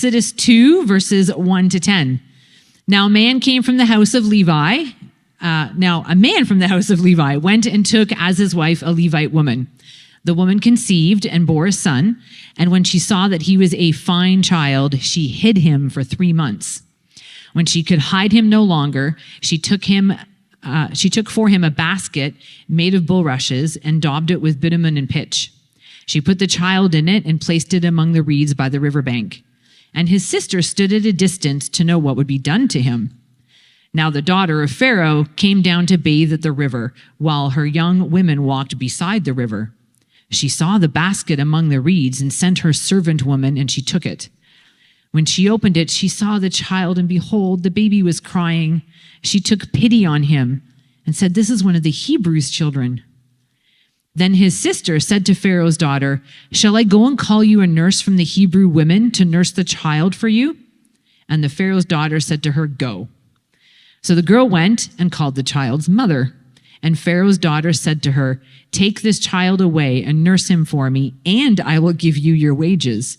Exodus 2, verses 1 to 10. Now a man from the house of Levi went and took as his wife a Levite woman. The woman conceived and bore a son, and when she saw that he was a fine child, she hid him for 3 months. When she could hide him no longer, she took for him a basket made of bulrushes and daubed it with bitumen and pitch. She put the child in it and placed it among the reeds by the riverbank. And his sister stood at a distance to know what would be done to him. Now the daughter of Pharaoh came down to bathe at the river, while her young women walked beside the river. She saw the basket among the reeds and sent her servant woman, and she took it. When she opened it, she saw the child, and behold, the baby was crying. She took pity on him and said, "This is one of the Hebrews' children." Then his sister said to Pharaoh's daughter, "Shall I go and call you a nurse from the Hebrew women to nurse the child for you?" And the Pharaoh's daughter said to her, "Go." So the girl went and called the child's mother. And Pharaoh's daughter said to her, "Take this child away and nurse him for me, and I will give you your wages."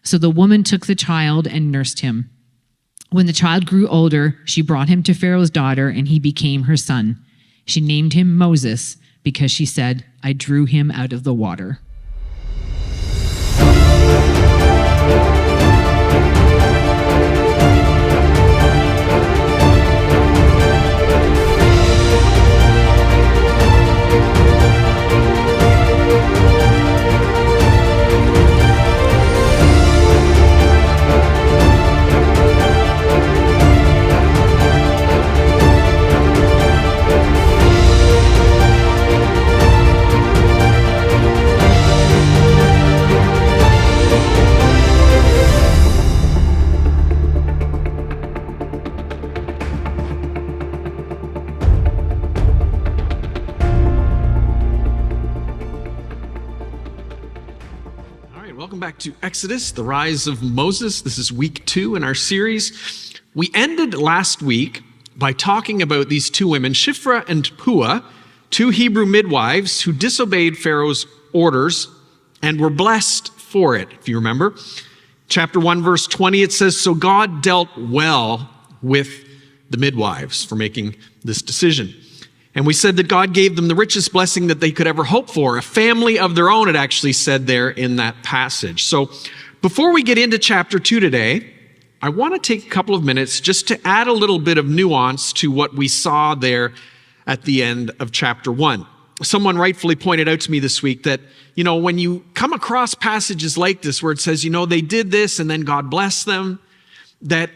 So the woman took the child and nursed him. When the child grew older, she brought him to Pharaoh's daughter, and he became her son. She named him Moses because she said, "I drew him out of the water." Welcome back to Exodus, the rise of Moses. This is week 2 in our series. We ended last week by talking about these two women, Shiphrah and Puah, two Hebrew midwives who disobeyed Pharaoh's orders and were blessed for it, if you remember. Chapter 1, verse 20, it says, "So God dealt well with the midwives for making this decision." And we said that God gave them the richest blessing that they could ever hope for. A family of their own, it actually said there in that passage. So before we get into chapter 2 today, I want to take a couple of minutes just to add a little bit of nuance to what we saw there at the end of chapter 1. Someone rightfully pointed out to me this week that, when you come across passages like this where it says, they did this and then God blessed them, that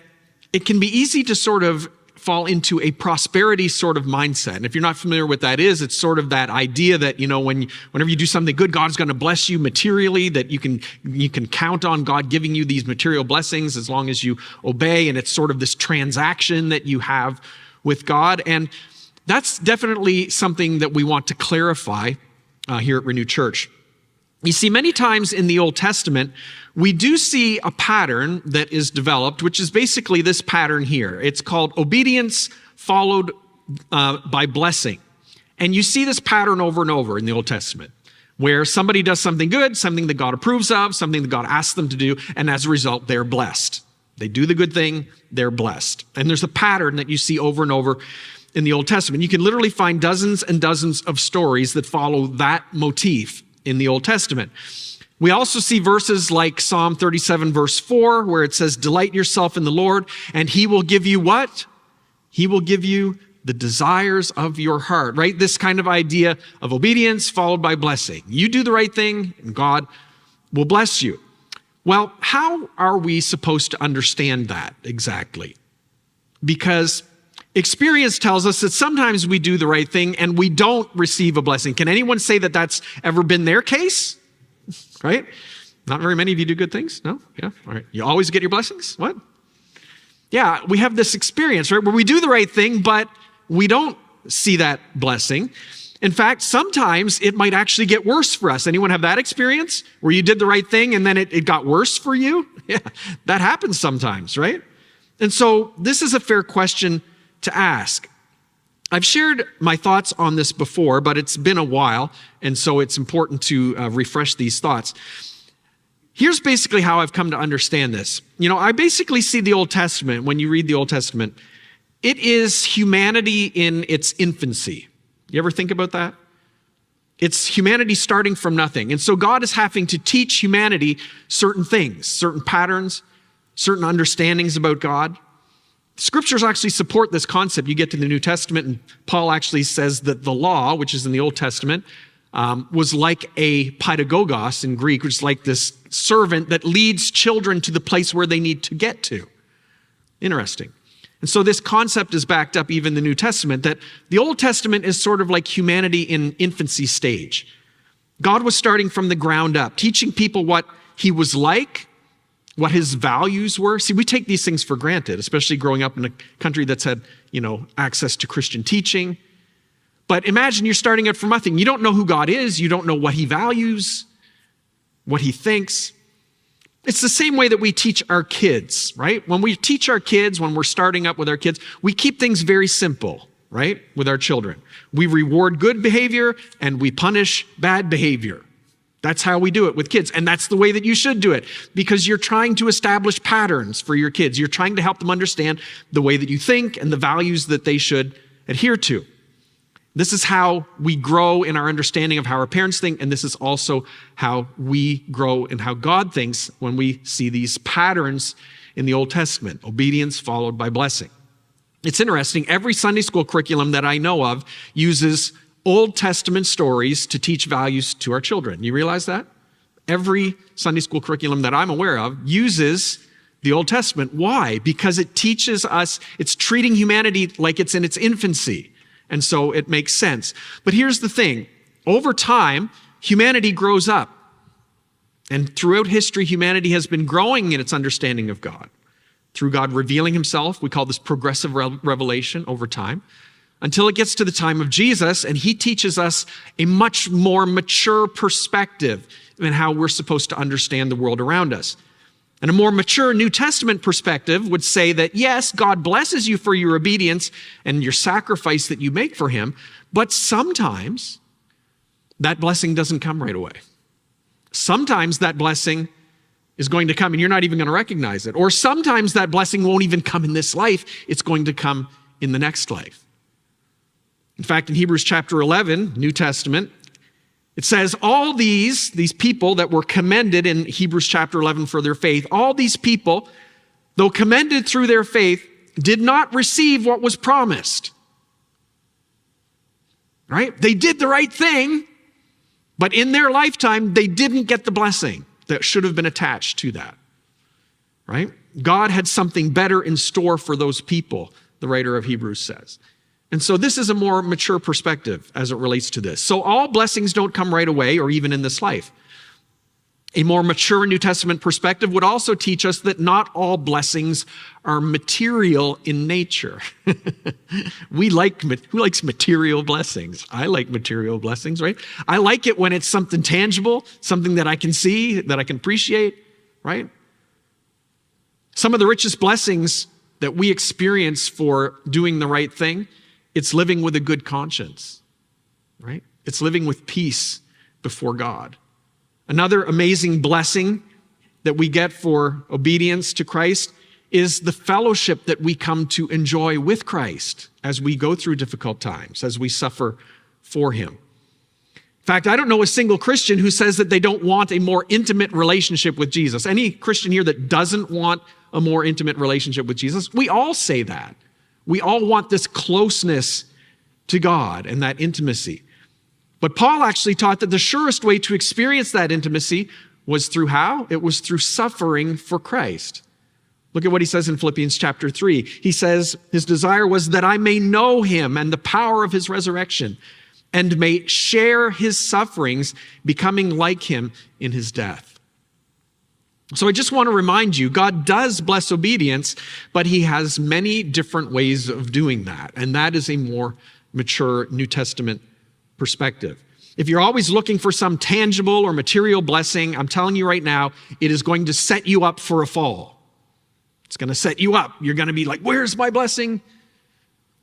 it can be easy to sort of fall into a prosperity sort of mindset. And if you're not familiar with that is, it's sort of that idea that, whenever you do something good, God's going to bless you materially, that you can count on God giving you these material blessings as long as you obey. And it's sort of this transaction that you have with God. And that's definitely something that we want to clarify here at Renew Church. You see, many times in the Old Testament, we do see a pattern that is developed, which is basically this pattern here. It's called obedience followed by blessing. And you see this pattern over and over in the Old Testament, where somebody does something good, something that God approves of, something that God asks them to do, and as a result, they're blessed. They do the good thing, they're blessed. And there's a pattern that you see over and over in the Old Testament. You can literally find dozens and dozens of stories that follow that motif in the Old Testament. We also see verses like Psalm 37 verse 4, where it says, "Delight yourself in the Lord, and he will give you" what? He will give you the desires of your heart, right? This kind of idea of obedience followed by blessing. You do the right thing and God will bless you. Well, how are we supposed to understand that exactly? Because experience tells us that sometimes we do the right thing and we don't receive a blessing. Can anyone say that that's ever been their case? Right? Not very many of you do good things? No? Yeah? All right. You always get your blessings? What? Yeah, we have this experience, right, where we do the right thing, but we don't see that blessing. In fact, sometimes it might actually get worse for us. Anyone have that experience? Where you did the right thing and then it got worse for you? Yeah, that happens sometimes, right? And so this is a fair question to ask. I've shared my thoughts on this before, but it's been a while, and so it's important to refresh these thoughts. Here's basically how I've come to understand this. I basically see the Old Testament, when you read the Old Testament, it is humanity in its infancy. You ever think about that? It's humanity starting from nothing. And so God is having to teach humanity certain things, certain patterns, certain understandings about God. Scriptures actually support this concept. You get to the New Testament, and Paul actually says that the law, which is in the Old Testament, was like a pedagogos in Greek, which is like this servant that leads children to the place where they need to get to. Interesting. And so this concept is backed up even in the New Testament, that the Old Testament is sort of like humanity in infancy stage. God was starting from the ground up, teaching people what he was like, what his values were. See, we take these things for granted, especially growing up in a country that's had, access to Christian teaching. But imagine you're starting out from nothing. You don't know who God is. You don't know what he values, what he thinks. It's the same way that we teach our kids, right? When we teach our kids, when we're starting up with our kids, we keep things very simple, right? With our children. We reward good behavior and we punish bad behavior. That's how we do it with kids. And that's the way that you should do it, because you're trying to establish patterns for your kids. You're trying to help them understand the way that you think and the values that they should adhere to. This is how we grow in our understanding of how our parents think, and this is also how we grow in how God thinks when we see these patterns in the Old Testament, obedience followed by blessing. It's interesting, every Sunday school curriculum that I know of uses Old Testament stories to teach values to our children. You realize that? Every Sunday school curriculum that I'm aware of uses the Old Testament. Why? Because it teaches us, it's treating humanity like it's in its infancy. And so it makes sense. But here's the thing. Over time, humanity grows up. And throughout history, humanity has been growing in its understanding of God. Through God revealing himself, we call this progressive revelation over time, until it gets to the time of Jesus, and he teaches us a much more mature perspective in how we're supposed to understand the world around us. And a more mature New Testament perspective would say that, yes, God blesses you for your obedience and your sacrifice that you make for him, but sometimes that blessing doesn't come right away. Sometimes that blessing is going to come and you're not even going to recognize it. Or sometimes that blessing won't even come in this life. It's going to come in the next life. In fact, in Hebrews chapter 11, New Testament, it says all these people that were commended in Hebrews chapter 11 for their faith, all these people, though commended through their faith, did not receive what was promised. Right? They did the right thing, but in their lifetime, they didn't get the blessing that should have been attached to that. Right? God had something better in store for those people, the writer of Hebrews says. And so this is a more mature perspective as it relates to this. So all blessings don't come right away or even in this life. A more mature New Testament perspective would also teach us that not all blessings are material in nature. Who likes material blessings? I like material blessings, right? I like it when it's something tangible, something that I can see, that I can appreciate, right? Some of the richest blessings that we experience for doing the right thing, it's living with a good conscience, right? It's living with peace before God. Another amazing blessing that we get for obedience to Christ is the fellowship that we come to enjoy with Christ as we go through difficult times, as we suffer for him. In fact, I don't know a single Christian who says that they don't want a more intimate relationship with Jesus. Any Christian here that doesn't want a more intimate relationship with Jesus? We all say that. We all want this closeness to God and that intimacy. But Paul actually taught that the surest way to experience that intimacy was through how? It was through suffering for Christ. Look at what he says in Philippians chapter 3. He says, his desire was that I may know him and the power of his resurrection and may share his sufferings, becoming like him in his death. So I just want to remind you, God does bless obedience, but he has many different ways of doing that. And that is a more mature New Testament perspective. If you're always looking for some tangible or material blessing, I'm telling you right now, it is going to set you up for a fall. It's going to set you up. You're going to be like, where's my blessing?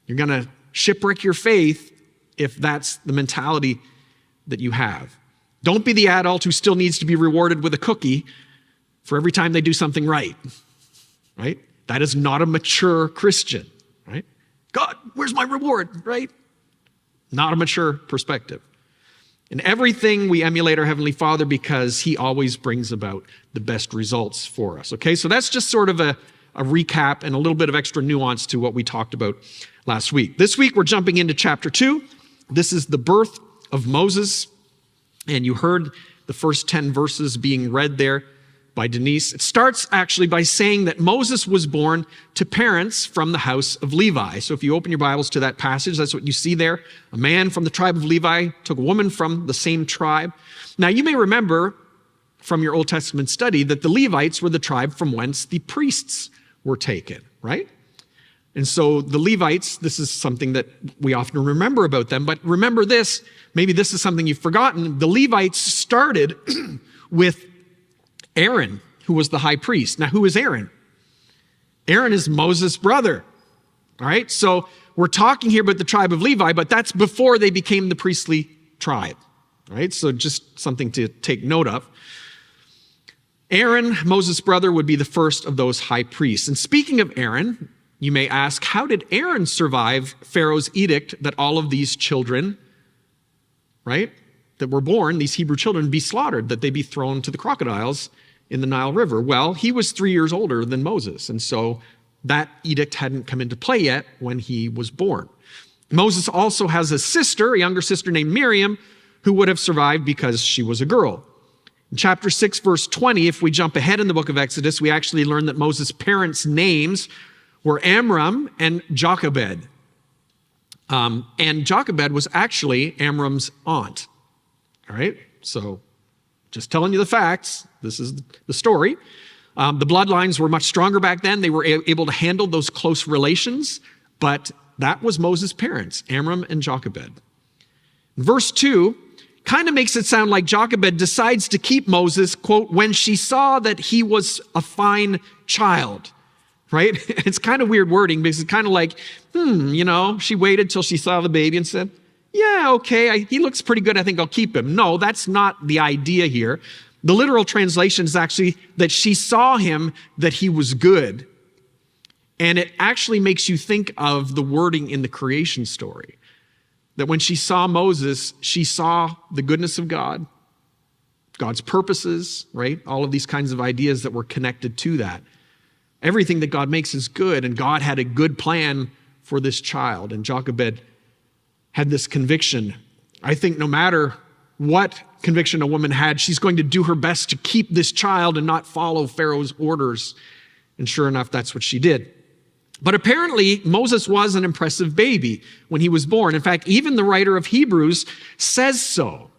You're going to shipwreck your faith if that's the mentality that you have. Don't be the adult who still needs to be rewarded with a cookie for every time they do something right, right? That is not a mature Christian, right? God, where's my reward, right? Not a mature perspective. In everything, we emulate our Heavenly Father because He always brings about the best results for us, okay? So that's just sort of a recap and a little bit of extra nuance to what we talked about last week. This week, we're jumping into chapter 2. This is the birth of Moses, and you heard the first 10 verses being read there by Denise. It starts actually by saying that Moses was born to parents from the house of Levi. So if you open your Bibles to that passage, that's what you see there. A man from the tribe of Levi took a woman from the same tribe. Now you may remember from your Old Testament study that the Levites were the tribe from whence the priests were taken, right? And so the Levites, this is something that we often remember about them, but remember this, maybe this is something you've forgotten. The Levites started with Aaron, who was the high priest. Now, who is Aaron? Aaron is Moses' brother. All right, so we're talking here about the tribe of Levi, but that's before they became the priestly tribe. All right, so just something to take note of. Aaron, Moses' brother, would be the first of those high priests. And speaking of Aaron, you may ask, how did Aaron survive Pharaoh's edict that all of these children, right, that were born, these Hebrew children, be slaughtered, that they be thrown to the crocodiles in the Nile River? Well, he was 3 years older than Moses, and so that edict hadn't come into play yet when he was born. Moses also has a sister, a younger sister named Miriam, who would have survived because she was a girl. In chapter 6, verse 20, if we jump ahead in the book of Exodus, we actually learn that Moses' parents' names were Amram and Jochebed. And Jochebed was actually Amram's aunt. All right, so just telling you the facts. This is the story. The bloodlines were much stronger back then. They were able to handle those close relations, but that was Moses' parents, Amram and Jochebed. Verse 2 kind of makes it sound like Jochebed decides to keep Moses, quote, when she saw that he was a fine child, right? It's kind of weird wording because it's kind of like, she waited till she saw the baby and said, yeah, okay, he looks pretty good. I think I'll keep him. No, that's not the idea here. The literal translation is actually that she saw him, that he was good. And it actually makes you think of the wording in the creation story. That when she saw Moses, she saw the goodness of God, God's purposes, right? All of these kinds of ideas that were connected to that. Everything that God makes is good, and God had a good plan for this child. And Jochebed had this conviction. I think no matter what conviction a woman had, she's going to do her best to keep this child and not follow Pharaoh's orders. And sure enough, that's what she did. But apparently, Moses was an impressive baby when he was born. In fact, even the writer of Hebrews says so.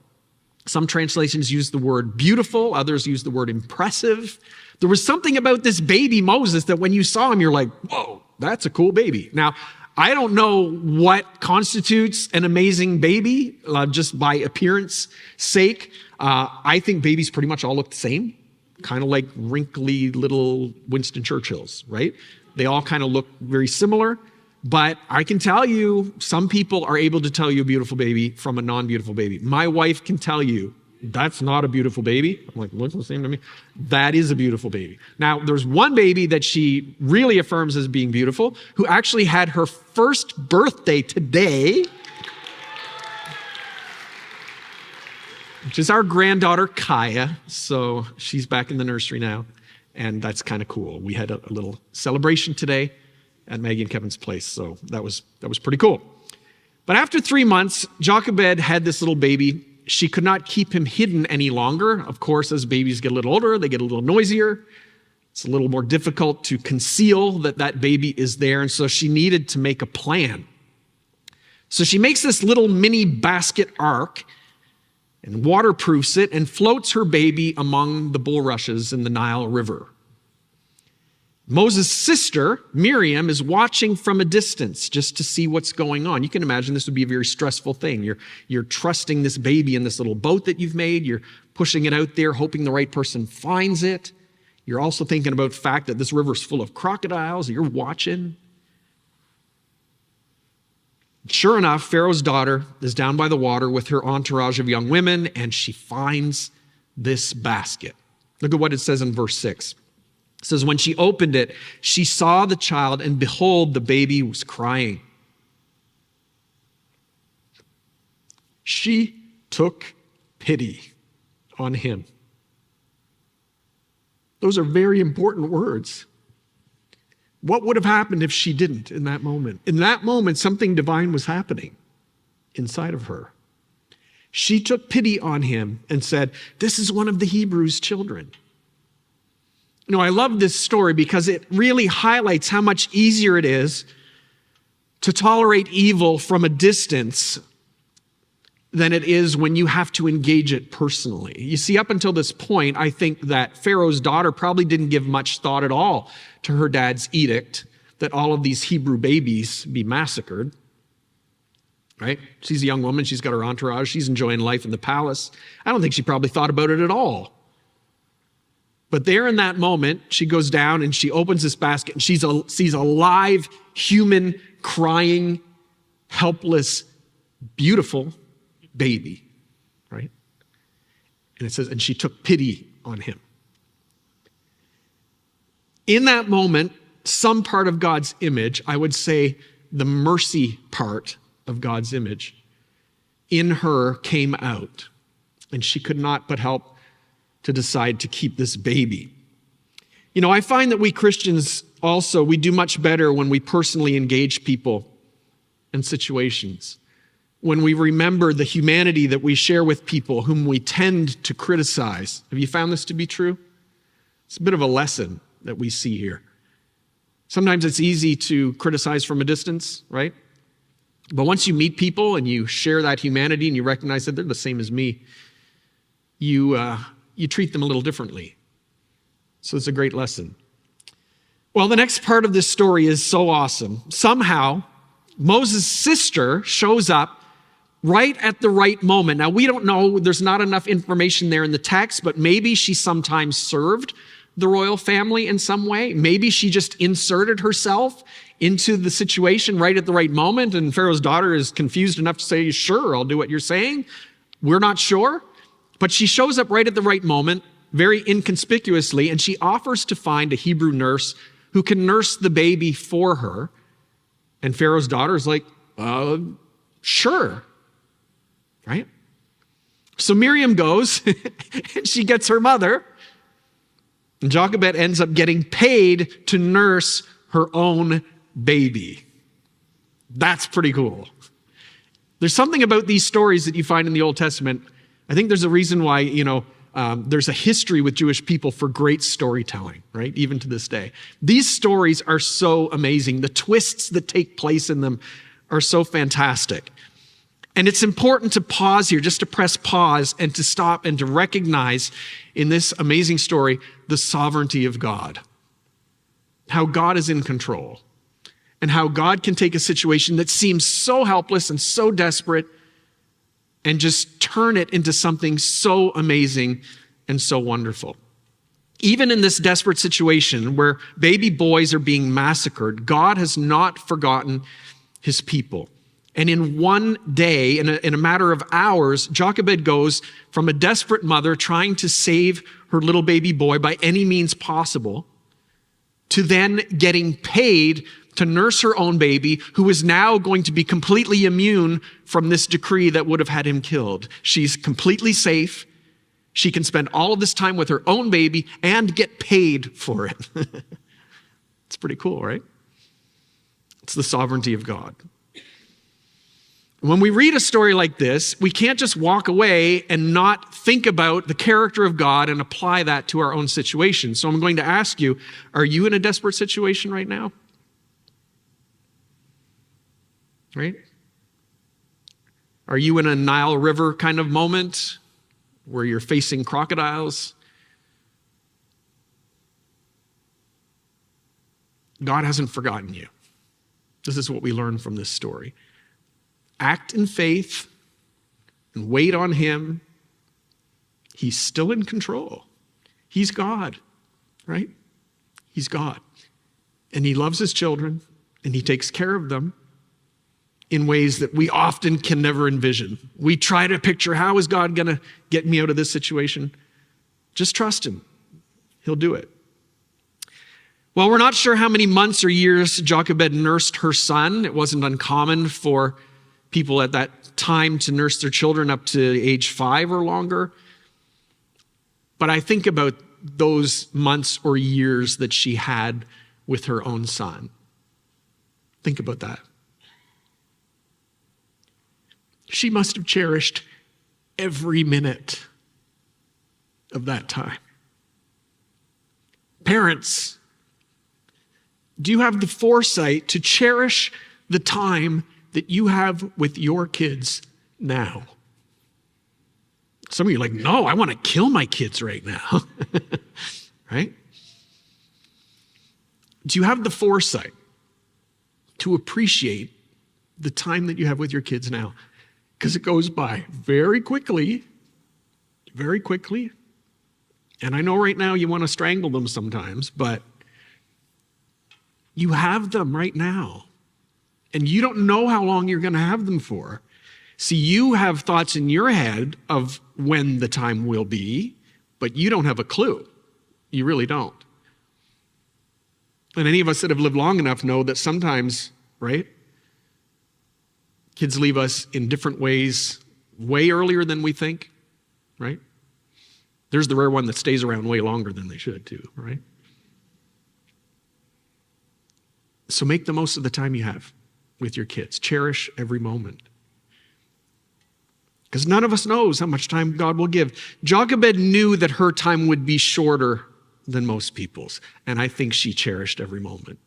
Some translations use the word beautiful, others use the word impressive. There was something about this baby Moses that when you saw him, you're like, whoa, that's a cool baby. Now, I don't know what constitutes an amazing baby, just by appearance sake. I think babies pretty much all look the same, kind of like wrinkly little Winston Churchills, right? They all kind of look very similar, but I can tell you, some people are able to tell you a beautiful baby from a non-beautiful baby. My wife can tell you, that's not a beautiful baby. I'm like, looks the same to me. That is a beautiful baby. Now, there's one baby that she really affirms as being beautiful, who actually had her first birthday today, which is our granddaughter, Kaya. So she's back in the nursery now, and that's kind of cool. We had a little celebration today at Maggie and Kevin's place, so that was pretty cool. But after 3 months, Jochebed had this little baby. She could not keep him hidden any longer. Of course, as babies get a little older, they get a little noisier. It's a little more difficult to conceal that baby is there, and so she needed to make a plan. So she makes this little mini basket ark and waterproofs it and floats her baby among the bulrushes in the Nile River. Moses' sister, Miriam, is watching from a distance just to see what's going on. You can imagine this would be a very stressful thing. You're trusting this baby in this little boat that you've made. You're pushing it out there, hoping the right person finds it. You're also thinking about the fact that this river is full of crocodiles. You're watching. Sure enough, Pharaoh's daughter is down by the water with her entourage of young women, and she finds this basket. Look at what it says in verse 6. It says, when she opened it, she saw the child, and behold, the baby was crying. She took pity on him. Those are very important words. What would have happened if she didn't in that moment? In that moment, something divine was happening inside of her. She took pity on him and said, this is one of the Hebrews' children. You know, I love this story because it really highlights how much easier it is to tolerate evil from a distance than it is when you have to engage it personally. You see, up until this point, I think that Pharaoh's daughter probably didn't give much thought at all to her dad's edict that all of these Hebrew babies be massacred. Right? She's a young woman. She's got her entourage. She's enjoying life in the palace. I don't think she probably thought about it at all. But there in that moment, she goes down and she opens this basket and she sees a live human crying, helpless, beautiful baby, right? And it says, and she took pity on him. In that moment, some part of God's image, I would say the mercy part of God's image, in her came out. And she could not but help to decide to keep this baby. You know, I find that we Christians also, we do much better when we personally engage people and situations. When we remember the humanity that we share with people whom we tend to criticize. Have you found this to be true? It's a bit of a lesson that we see here. Sometimes it's easy to criticize from a distance, right? But once you meet people and you share that humanity and you recognize that they're the same as me, you treat them a little differently. So it's a great lesson. Well, the next part of this story is so awesome. Somehow, Moses' sister shows up right at the right moment. Now, we don't know, there's not enough information there in the text, but maybe she sometimes served the royal family in some way. Maybe she just inserted herself into the situation right at the right moment, and Pharaoh's daughter is confused enough to say, sure, I'll do what you're saying. We're not sure. But she shows up right at the right moment, very inconspicuously, and she offers to find a Hebrew nurse who can nurse the baby for her. And Pharaoh's daughter is like, sure. Right? So Miriam goes and she gets her mother, and Jochebed ends up getting paid to nurse her own baby. That's pretty cool. There's something about these stories that you find in the Old Testament. I think there's a reason why, there's a history with Jewish people for great storytelling, right? Even to this day. These stories are so amazing. The twists that take place in them are so fantastic. And it's important to pause here, just to press pause and to stop and to recognize in this amazing story the sovereignty of God. How God is in control. And how God can take a situation that seems so helpless and so desperate and just turn it into something so amazing and so wonderful. Even in this desperate situation where baby boys are being massacred, God has not forgotten his people. And in one day, in a matter of hours, Jochebed goes from a desperate mother trying to save her little baby boy by any means possible to then getting paid to nurse her own baby, who is now going to be completely immune from this decree that would have had him killed. She's completely safe. She can spend all of this time with her own baby and get paid for it. It's pretty cool, right? It's the sovereignty of God. When we read a story like this, we can't just walk away and not think about the character of God and apply that to our own situation. So I'm going to ask you, are you in a desperate situation right now? Right? Are you in a Nile River kind of moment where you're facing crocodiles? God hasn't forgotten you. This is what we learn from this story. Act in faith and wait on him. He's still in control. He's God, right? He's God. And he loves his children and he takes care of them in ways that we often can never envision. We try to picture, how is God going to get me out of this situation? Just trust him. He'll do it. Well, we're not sure how many months or years Jochebed nursed her son. It wasn't uncommon for people at that time to nurse their children up to age 5 or longer. But I think about those months or years that she had with her own son. Think about that. She must have cherished every minute of that time. Parents, do you have the foresight to cherish the time that you have with your kids now? Some of you are like, no, I want to kill my kids right now. Right? Do you have the foresight to appreciate the time that you have with your kids now? Because it goes by very quickly, very quickly. And I know right now you want to strangle them sometimes, but you have them right now. And you don't know how long you're going to have them for. See, you have thoughts in your head of when the time will be, but you don't have a clue. You really don't. And any of us that have lived long enough know that sometimes, right, kids leave us in different ways way earlier than we think, right? There's the rare one that stays around way longer than they should too, right? So make the most of the time you have with your kids. Cherish every moment. Because none of us knows how much time God will give. Jochebed knew that her time would be shorter than most people's, and I think she cherished every moment.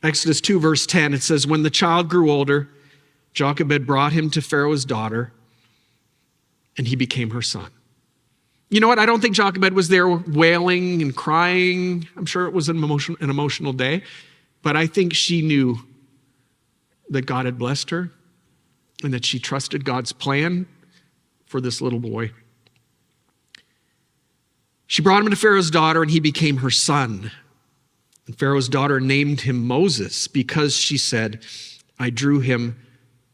Exodus 2, verse 10, it says, when the child grew older, Jochebed brought him to Pharaoh's daughter, and he became her son. You know what? I don't think Jochebed was there wailing and crying. I'm sure it was an emotional day, but I think she knew that God had blessed her and that she trusted God's plan for this little boy. She brought him to Pharaoh's daughter, and he became her son. And Pharaoh's daughter named him Moses because she said, I drew him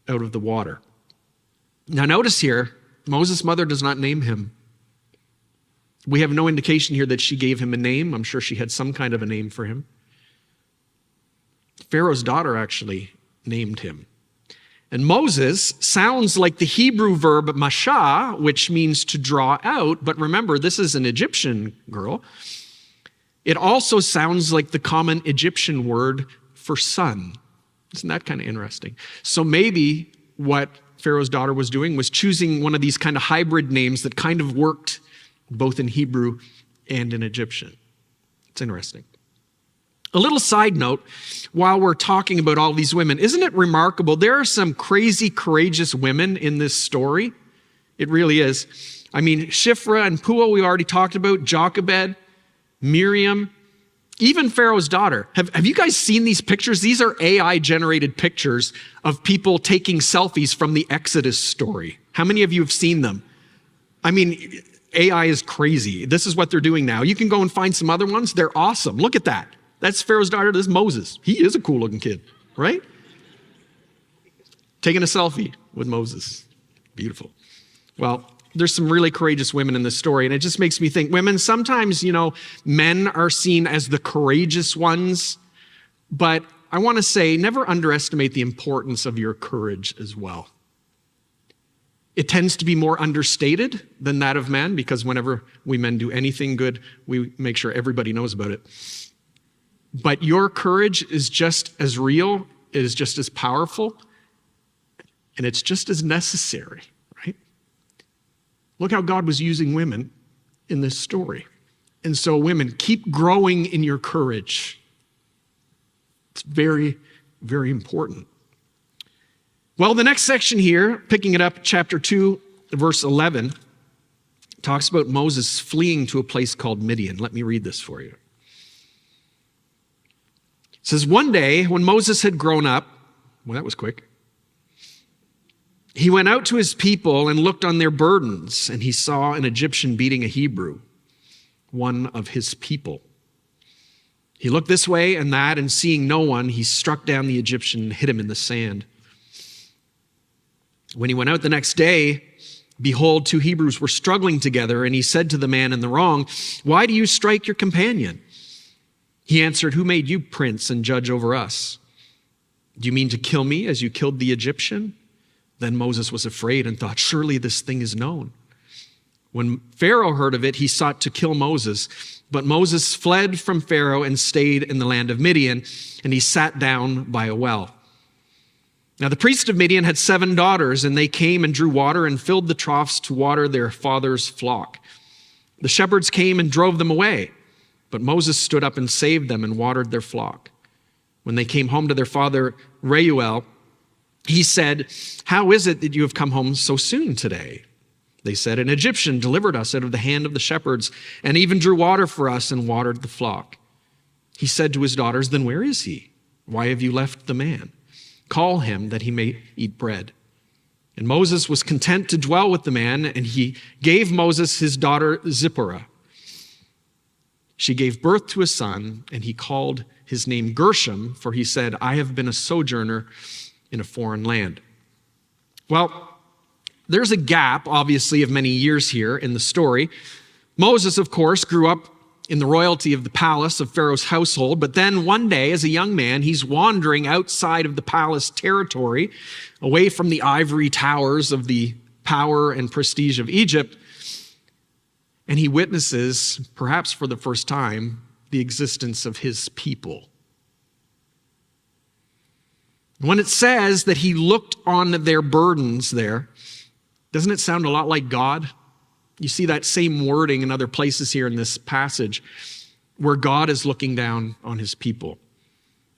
out of the water. Now notice here, Moses' mother does not name him. We have no indication here that she gave him a name. I'm sure she had some kind of a name for him. Pharaoh's daughter actually named him. And Moses sounds like the Hebrew verb mashah, which means to draw out. But remember, this is an Egyptian girl. It also sounds like the common Egyptian word for son. Isn't that kind of interesting? So maybe what Pharaoh's daughter was doing was choosing one of these kind of hybrid names that kind of worked both in Hebrew and in Egyptian. It's interesting. A little side note, while we're talking about all these women, isn't it remarkable? There are some crazy, courageous women in this story. It really is. I mean, Shiphrah and Puah, we already talked about, Jochebed, Miriam, even Pharaoh's daughter. Have you guys seen these pictures? These are AI-generated pictures of people taking selfies from the Exodus story. How many of you have seen them? I mean, AI is crazy. This is what they're doing now. You can go and find some other ones. They're awesome. Look at that. That's Pharaoh's daughter. This is Moses. He is a cool looking kid, right? Taking a selfie with Moses. Beautiful. Well, there's some really courageous women in this story, and it just makes me think, women, sometimes, men are seen as the courageous ones, but I want to say, never underestimate the importance of your courage as well. It tends to be more understated than that of men, because whenever we men do anything good, we make sure everybody knows about it. But your courage is just as real, it is just as powerful, and it's just as necessary, right? Look how God was using women in this story. And so women, keep growing in your courage. It's very, very important. Well, the next section here, picking it up, chapter 2, verse 11, talks about Moses fleeing to a place called Midian. Let me read this for you. It says, one day when Moses had grown up, well, that was quick, he went out to his people and looked on their burdens, and he saw an Egyptian beating a Hebrew, one of his people. He looked this way and that, and seeing no one, he struck down the Egyptian and hit him in the sand. When he went out the next day, Behold, two Hebrews were struggling together, and he said to the man in the wrong, why do you strike your companion? He answered, who made you prince and judge over us? Do you mean to kill me as you killed the Egyptian? Then Moses was afraid and thought, surely this thing is known. When Pharaoh heard of it, he sought to kill Moses. But Moses fled from Pharaoh and stayed in the land of Midian, and he sat down by a well. Now the priest of Midian had 7 daughters, and they came and drew water and filled the troughs to water their father's flock. The shepherds came and drove them away, but Moses stood up and saved them and watered their flock. When they came home to their father Reuel, he said, how is it that you have come home so soon today? They said, an Egyptian delivered us out of the hand of the shepherds and even drew water for us and watered the flock. He said to his daughters, then where is he? Why have you left the man? Call him that he may eat bread. And Moses was content to dwell with the man, and he gave Moses his daughter Zipporah. She gave birth to a son, and he called his name Gershom, for he said, I have been a sojourner in a foreign land. Well, there's a gap, obviously, of many years here in the story. Moses, of course, grew up in the royalty of the palace of Pharaoh's household, but then one day, as a young man, he's wandering outside of the palace territory, away from the ivory towers of the power and prestige of Egypt, and he witnesses, perhaps for the first time, the existence of his people. When it says that he looked on their burdens there, doesn't it sound a lot like God? You see that same wording in other places here in this passage where God is looking down on his people.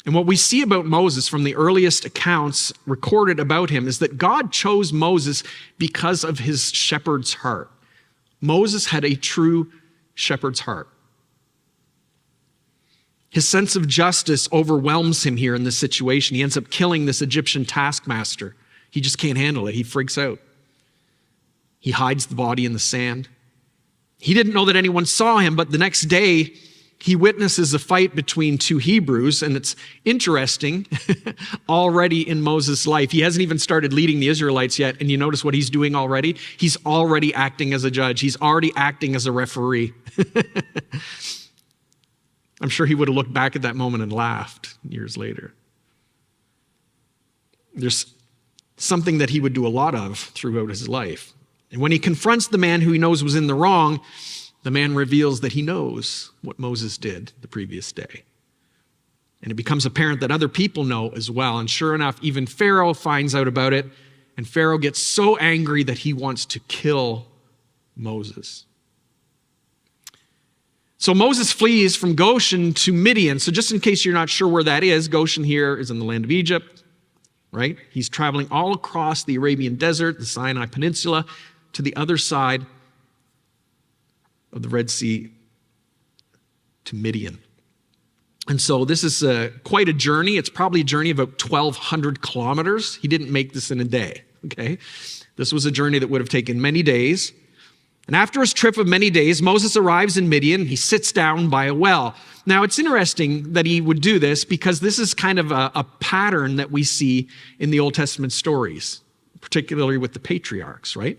And what we see about Moses from the earliest accounts recorded about him is that God chose Moses because of his shepherd's heart. Moses had a true shepherd's heart. His sense of justice overwhelms him here in this situation. He ends up killing this Egyptian taskmaster. He just can't handle it. He freaks out. He hides the body in the sand. He didn't know that anyone saw him, but the next day he witnesses a fight between 2 Hebrews, and it's interesting, already in Moses' life. He hasn't even started leading the Israelites yet, and you notice what he's doing already? He's already acting as a judge. He's already acting as a referee. I'm sure he would have looked back at that moment and laughed years later. There's something that he would do a lot of throughout his life. And when he confronts the man who he knows was in the wrong, the man reveals that he knows what Moses did the previous day. And it becomes apparent that other people know as well. And sure enough, even Pharaoh finds out about it. And Pharaoh gets so angry that he wants to kill Moses. So Moses flees from Goshen to Midian. So just in case you're not sure where that is, Goshen here is in the land of Egypt, right? He's traveling all across the Arabian desert, the Sinai Peninsula, to the other side of the Red Sea to Midian. And so this is quite a journey. It's probably a journey of about 1,200 kilometers. He didn't make this in a day, okay? This was a journey that would have taken many days. And after his trip of many days, Moses arrives in Midian. He sits down by a well. Now, it's interesting that he would do this because this is kind of a pattern that we see in the Old Testament stories, particularly with the patriarchs, right?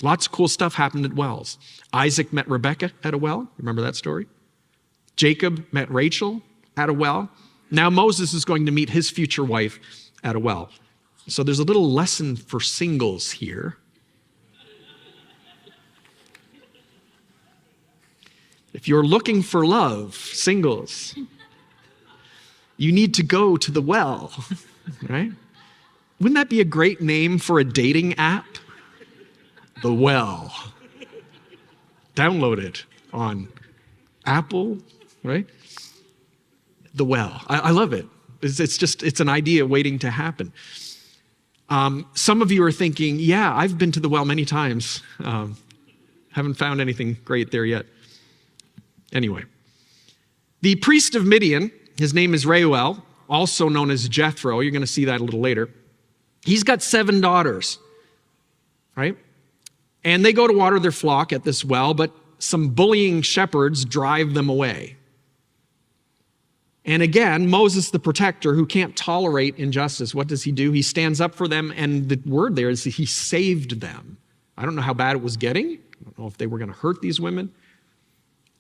Lots of cool stuff happened at wells. Isaac met Rebekah at a well. Remember that story? Jacob met Rachel at a well. Now Moses is going to meet his future wife at a well. So there's a little lesson for singles here. If you're looking for love, singles, you need to go to the well, right? Wouldn't that be a great name for a dating app? The Well. Download it on Apple, right? The Well. I love it. It's an idea waiting to happen. Some of you are thinking, yeah, I've been to the well many times. Haven't found anything great there yet. Anyway, the priest of Midian, his name is Reuel, also known as Jethro. You're going to see that a little later. He's got 7 daughters, right? And they go to water their flock at this well, but some bullying shepherds drive them away. And again, Moses, the protector, who can't tolerate injustice, what does he do? He stands up for them, and the word there is he saved them. I don't know how bad it was getting. I don't know if they were going to hurt these women.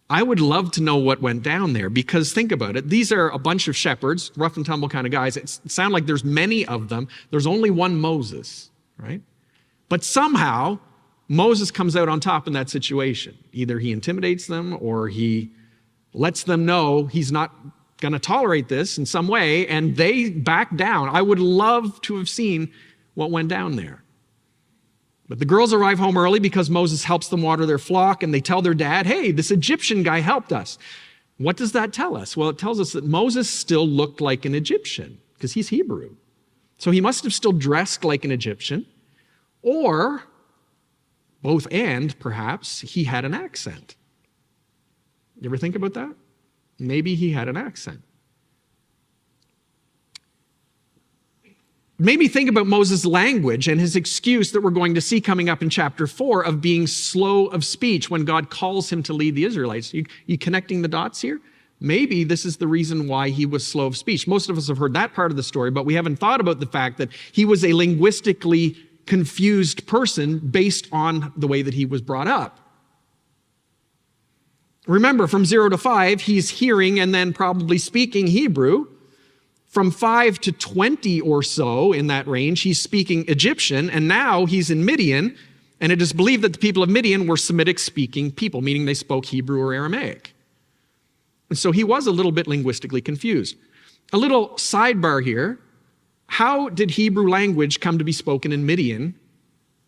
I would love to know what went down there, because think about it. These are a bunch of shepherds, rough and tumble kind of guys. It sounds like there's many of them. There's only one Moses, right? But somehow Moses comes out on top in that situation. Either he intimidates them or he lets them know he's not going to tolerate this in some way, and they back down. I would love to have seen what went down there. But the girls arrive home early because Moses helps them water their flock, and they tell their dad, hey, this Egyptian guy helped us. What does that tell us? Well, it tells us that Moses still looked like an Egyptian because he's Hebrew. So he must have still dressed like an Egyptian, or both and perhaps he had an accent. You ever think about that? Maybe he had an accent. Made me think about Moses' language and his excuse that we're going to see coming up in chapter 4 of being slow of speech when God calls him to lead the Israelites. You connecting the dots here? Maybe this is the reason why he was slow of speech. Most of us have heard that part of the story, but we haven't thought about the fact that he was a linguistically confused person based on the way that he was brought up. Remember, from 0 to 5, he's hearing and then probably speaking Hebrew. From 5 to 20 or so in that range, he's speaking Egyptian, and now he's in Midian, and it is believed that the people of Midian were Semitic-speaking people, meaning they spoke Hebrew or Aramaic. And so he was a little bit linguistically confused. A little sidebar here. How did Hebrew language come to be spoken in Midian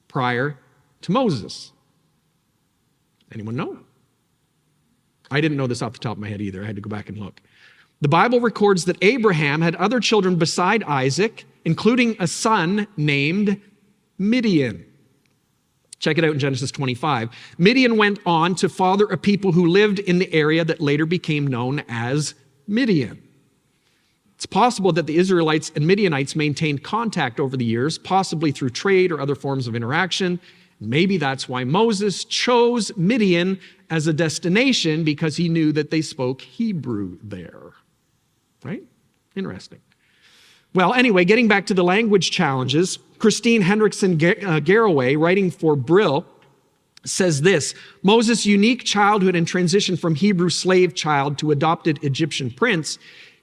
prior to Moses? Anyone know? I didn't know this off the top of my head either. I had to go back and look. The Bible records that Abraham had other children beside Isaac, including a son named Midian. Check it out in Genesis 25. Midian went on to father a people who lived in the area that later became known as Midian. It's possible that the Israelites and Midianites maintained contact over the years, possibly through trade or other forms of interaction. Maybe that's why Moses chose Midian as a destination, because he knew that they spoke Hebrew there. Right? Interesting. Well, anyway, getting back to the language challenges, Christine Hendrickson Garraway, writing for Brill, says this: Moses' unique childhood and transition from Hebrew slave child to adopted Egyptian prince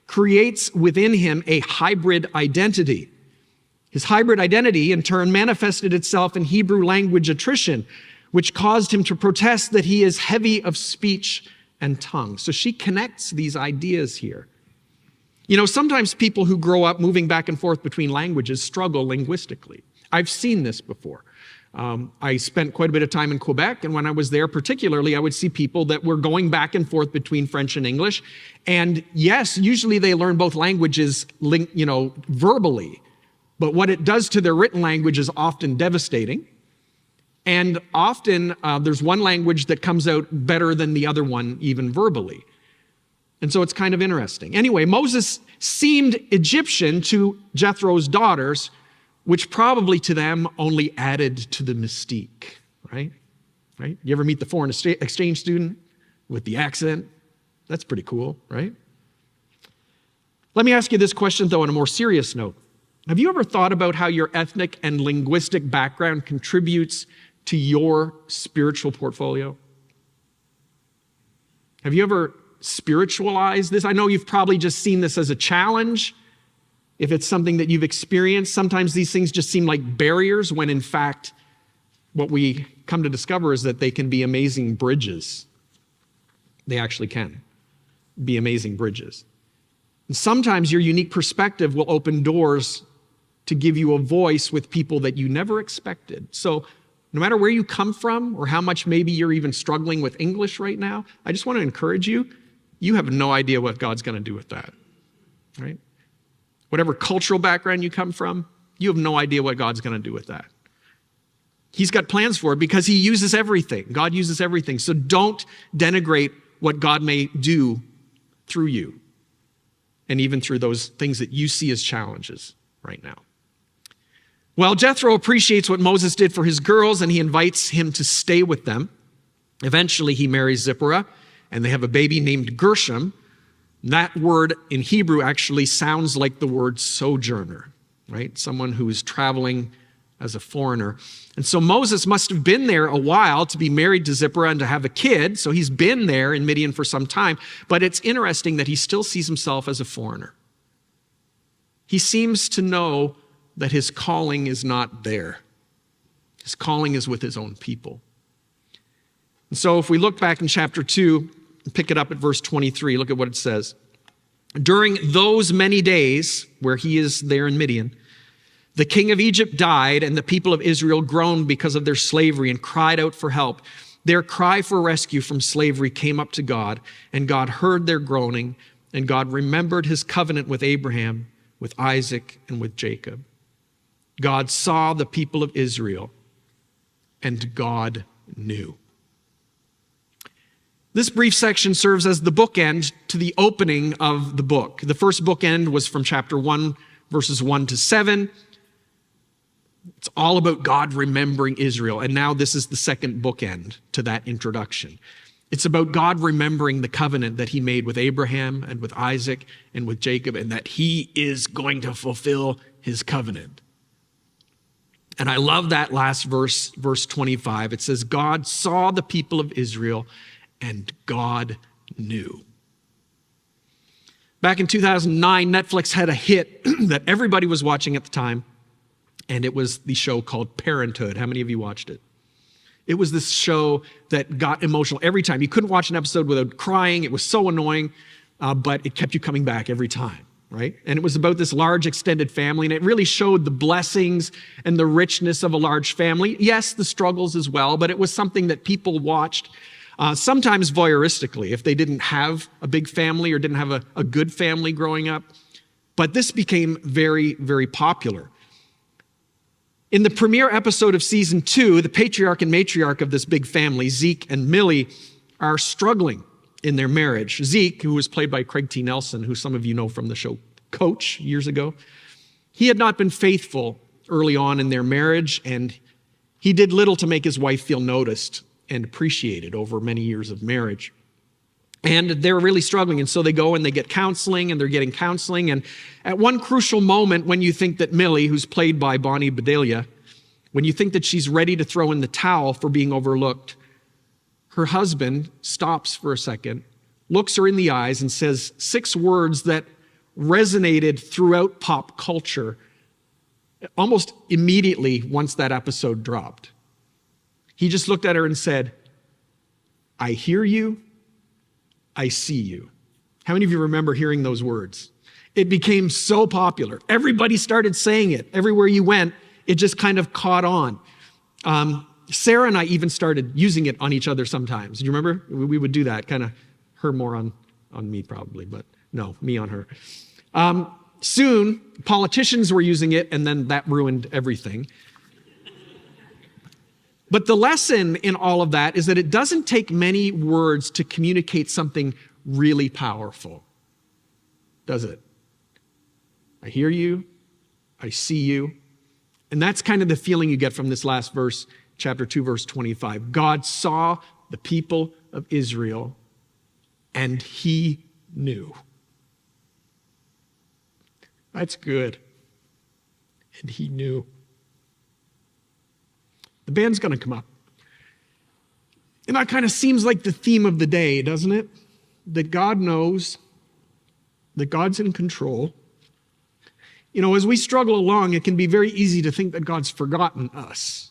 creates within him a hybrid identity. His hybrid identity, in turn, manifested itself in Hebrew language attrition, which caused him to protest that he is heavy of speech and tongue. So she connects these ideas here. You know, sometimes people who grow up moving back and forth between languages struggle linguistically. I've seen this before. I spent quite a bit of time in Quebec, and when I was there particularly, I would see people that were going back and forth between French and English. And yes, usually they learn both languages, verbally. But what it does to their written language is often devastating. And often there's one language that comes out better than the other one, even verbally. And so it's kind of interesting. Anyway, Moses seemed Egyptian to Jethro's daughters, which probably to them only added to the mystique, right? You ever meet the foreign exchange student with the accent? That's pretty cool, right? Let me ask you this question, though, on a more serious note. Have you ever thought about how your ethnic and linguistic background contributes to your spiritual portfolio? Have you ever spiritualized this? I know you've probably just seen this as a challenge. If it's something that you've experienced, sometimes these things just seem like barriers, when in fact, what we come to discover is that they can be amazing bridges. They actually can be amazing bridges. And sometimes your unique perspective will open doors to give you a voice with people that you never expected. So no matter where you come from or how much maybe you're even struggling with English right now, I just want to encourage you, you have no idea what God's going to do with that, right? Whatever cultural background you come from, you have no idea what God's going to do with that. He's got plans for it because he uses everything. God uses everything. So don't denigrate what God may do through you, and even through those things that you see as challenges right now. Well, Jethro appreciates what Moses did for his girls, and he invites him to stay with them. Eventually, he marries Zipporah, and they have a baby named Gershom. That word in Hebrew actually sounds like the word sojourner, right? Someone who is traveling as a foreigner. And so Moses must have been there a while to be married to Zipporah and to have a kid. So he's been there in Midian for some time. But it's interesting that he still sees himself as a foreigner. He seems to know that his calling is not there. His calling is with his own people. And so if we look back in chapter 2 and pick it up at verse 23, look at what it says. During those many days where he is there in Midian, the king of Egypt died, and the people of Israel groaned because of their slavery and cried out for help. Their cry for rescue from slavery came up to God, and God heard their groaning, and God remembered his covenant with Abraham, with Isaac, and with Jacob. God saw the people of Israel, and God knew. This brief section serves as the bookend to the opening of the book. The first bookend was from chapter 1, verses 1 to 7. It's all about God remembering Israel. And now this is the second bookend to that introduction. It's about God remembering the covenant that he made with Abraham and with Isaac and with Jacob, and that he is going to fulfill his covenant. And I love that last verse, verse 25. It says, God saw the people of Israel and God knew. Back in 2009, Netflix had a hit that everybody was watching at the time. And it was the show called Parenthood. How many of you watched it? It was this show that got emotional every time. You couldn't watch an episode without crying. It was so annoying, but it kept you coming back every time, right? And it was about this large extended family, and it really showed the blessings and the richness of a large family. Yes, the struggles as well, but it was something that people watched, sometimes voyeuristically, if they didn't have a big family or didn't have a good family growing up. But this became very, very popular. In the premiere episode of season 2, the patriarch and matriarch of this big family, Zeke and Millie, are struggling in their marriage. Zeke, who was played by Craig T. Nelson, who some of you know from the show Coach years ago, he had not been faithful early on in their marriage, and he did little to make his wife feel noticed and appreciated over many years of marriage. And they're really struggling. And so they go and they get counseling, and they're getting counseling. And at one crucial moment, when you think that Millie, who's played by Bonnie Bedelia, when you think that she's ready to throw in the towel for being overlooked, her husband stops for a second, looks her in the eyes, and says 6 words that resonated throughout pop culture almost immediately once that episode dropped. He just looked at her and said, I hear you. I see you. How many of you remember hearing those words? It became so popular. Everybody started saying it. Everywhere you went, it just kind of caught on. Sarah and I even started using it on each other sometimes. Do you remember? We would do that, kind of her more on me probably, but no, me on her. Soon, politicians were using it, and then that ruined everything. But the lesson in all of that is that it doesn't take many words to communicate something really powerful, does it? I hear you. I see you. And that's kind of the feeling you get from this last verse, chapter 2, verse 25. God saw the people of Israel, and he knew. That's good. And he knew. The band's going to come up. And that kind of seems like the theme of the day, doesn't it? That God knows, that God's in control. You know, as we struggle along, it can be very easy to think that God's forgotten us.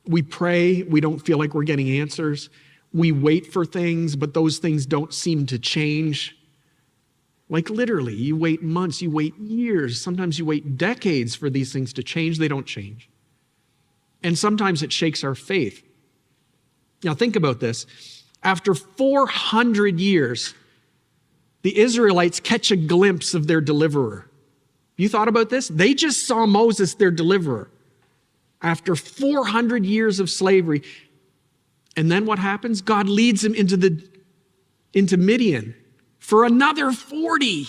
We pray, we don't feel like we're getting answers. We wait for things, but those things don't seem to change. Like literally, you wait months, you wait years, sometimes you wait decades for these things to change. They don't change. And sometimes it shakes our faith. Now think about this. After 400 years, the Israelites catch a glimpse of their deliverer. You thought about this? They just saw Moses, their deliverer, after 400 years of slavery. And then what happens? God leads them into Midian for another 40.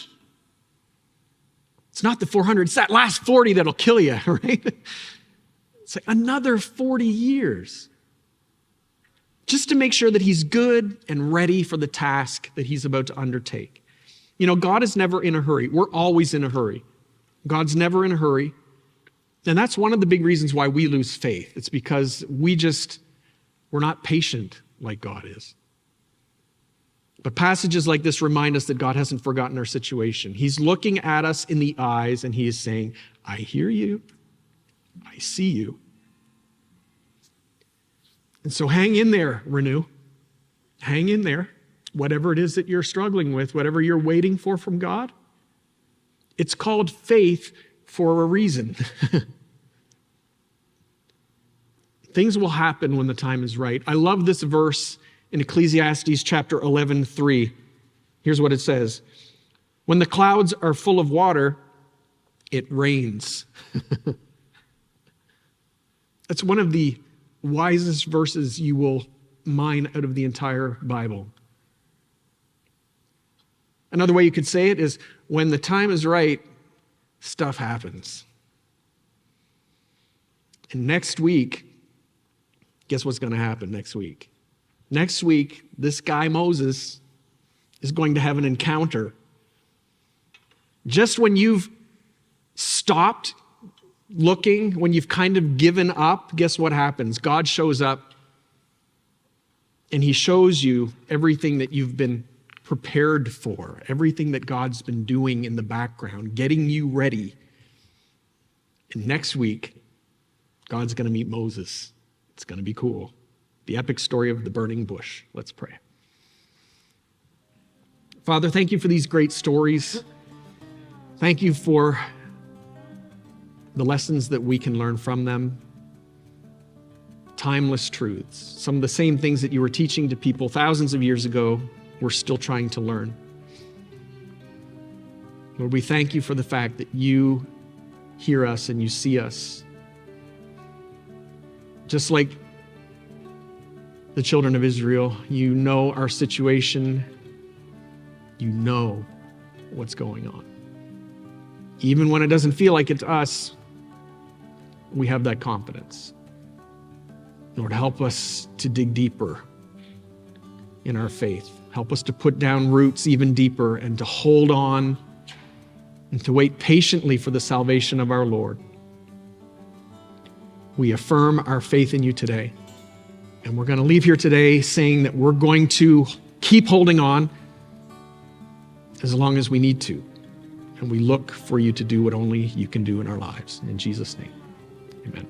It's not the 400, it's that last 40 that'll kill you, right? It's like another 40 years. Just to make sure that he's good and ready for the task that he's about to undertake. You know, God is never in a hurry. We're always in a hurry. God's never in a hurry. And that's one of the big reasons why we lose faith. It's because we're not patient like God is. But passages like this remind us that God hasn't forgotten our situation. He's looking at us in the eyes and he is saying, I hear you. I see you. And so hang in there, Renew. Hang in there. Whatever it is that you're struggling with, whatever you're waiting for from God, it's called faith for a reason. Things will happen when the time is right. I love this verse in Ecclesiastes chapter 11:3. Here's what it says. When the clouds are full of water, it rains. That's one of the wisest verses you will mine out of the entire Bible. Another way you could say it is, when the time is right, stuff happens. And next week, guess what's going to happen next week? Next week, this guy Moses is going to have an encounter. Just when you've stopped looking, when you've kind of given up, guess what happens? God shows up and he shows you everything that you've been prepared for, everything that God's been doing in the background, getting you ready. And next week, God's going to meet Moses. It's going to be cool. The epic story of the burning bush. Let's pray. Father, thank you for these great stories. Thank you for the lessons that we can learn from them. Timeless truths. Some of the same things that you were teaching to people thousands of years ago, we're still trying to learn. Lord, we thank you for the fact that you hear us and you see us. Just like the children of Israel, you know our situation. You know what's going on. Even when it doesn't feel like it's us, we have that confidence. Lord, help us to dig deeper in our faith. Help us to put down roots even deeper and to hold on and to wait patiently for the salvation of our Lord. We affirm our faith in you today. And we're going to leave here today saying that we're going to keep holding on as long as we need to. And we look for you to do what only you can do in our lives. In Jesus' name, amen.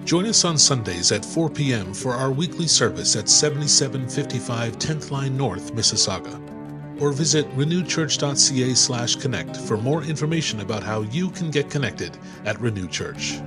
Join us on Sundays at 4 p.m. for our weekly service at 7755 10th Line North, Mississauga. Or visit renewchurch.ca/connect for more information about how you can get connected at Renew Church.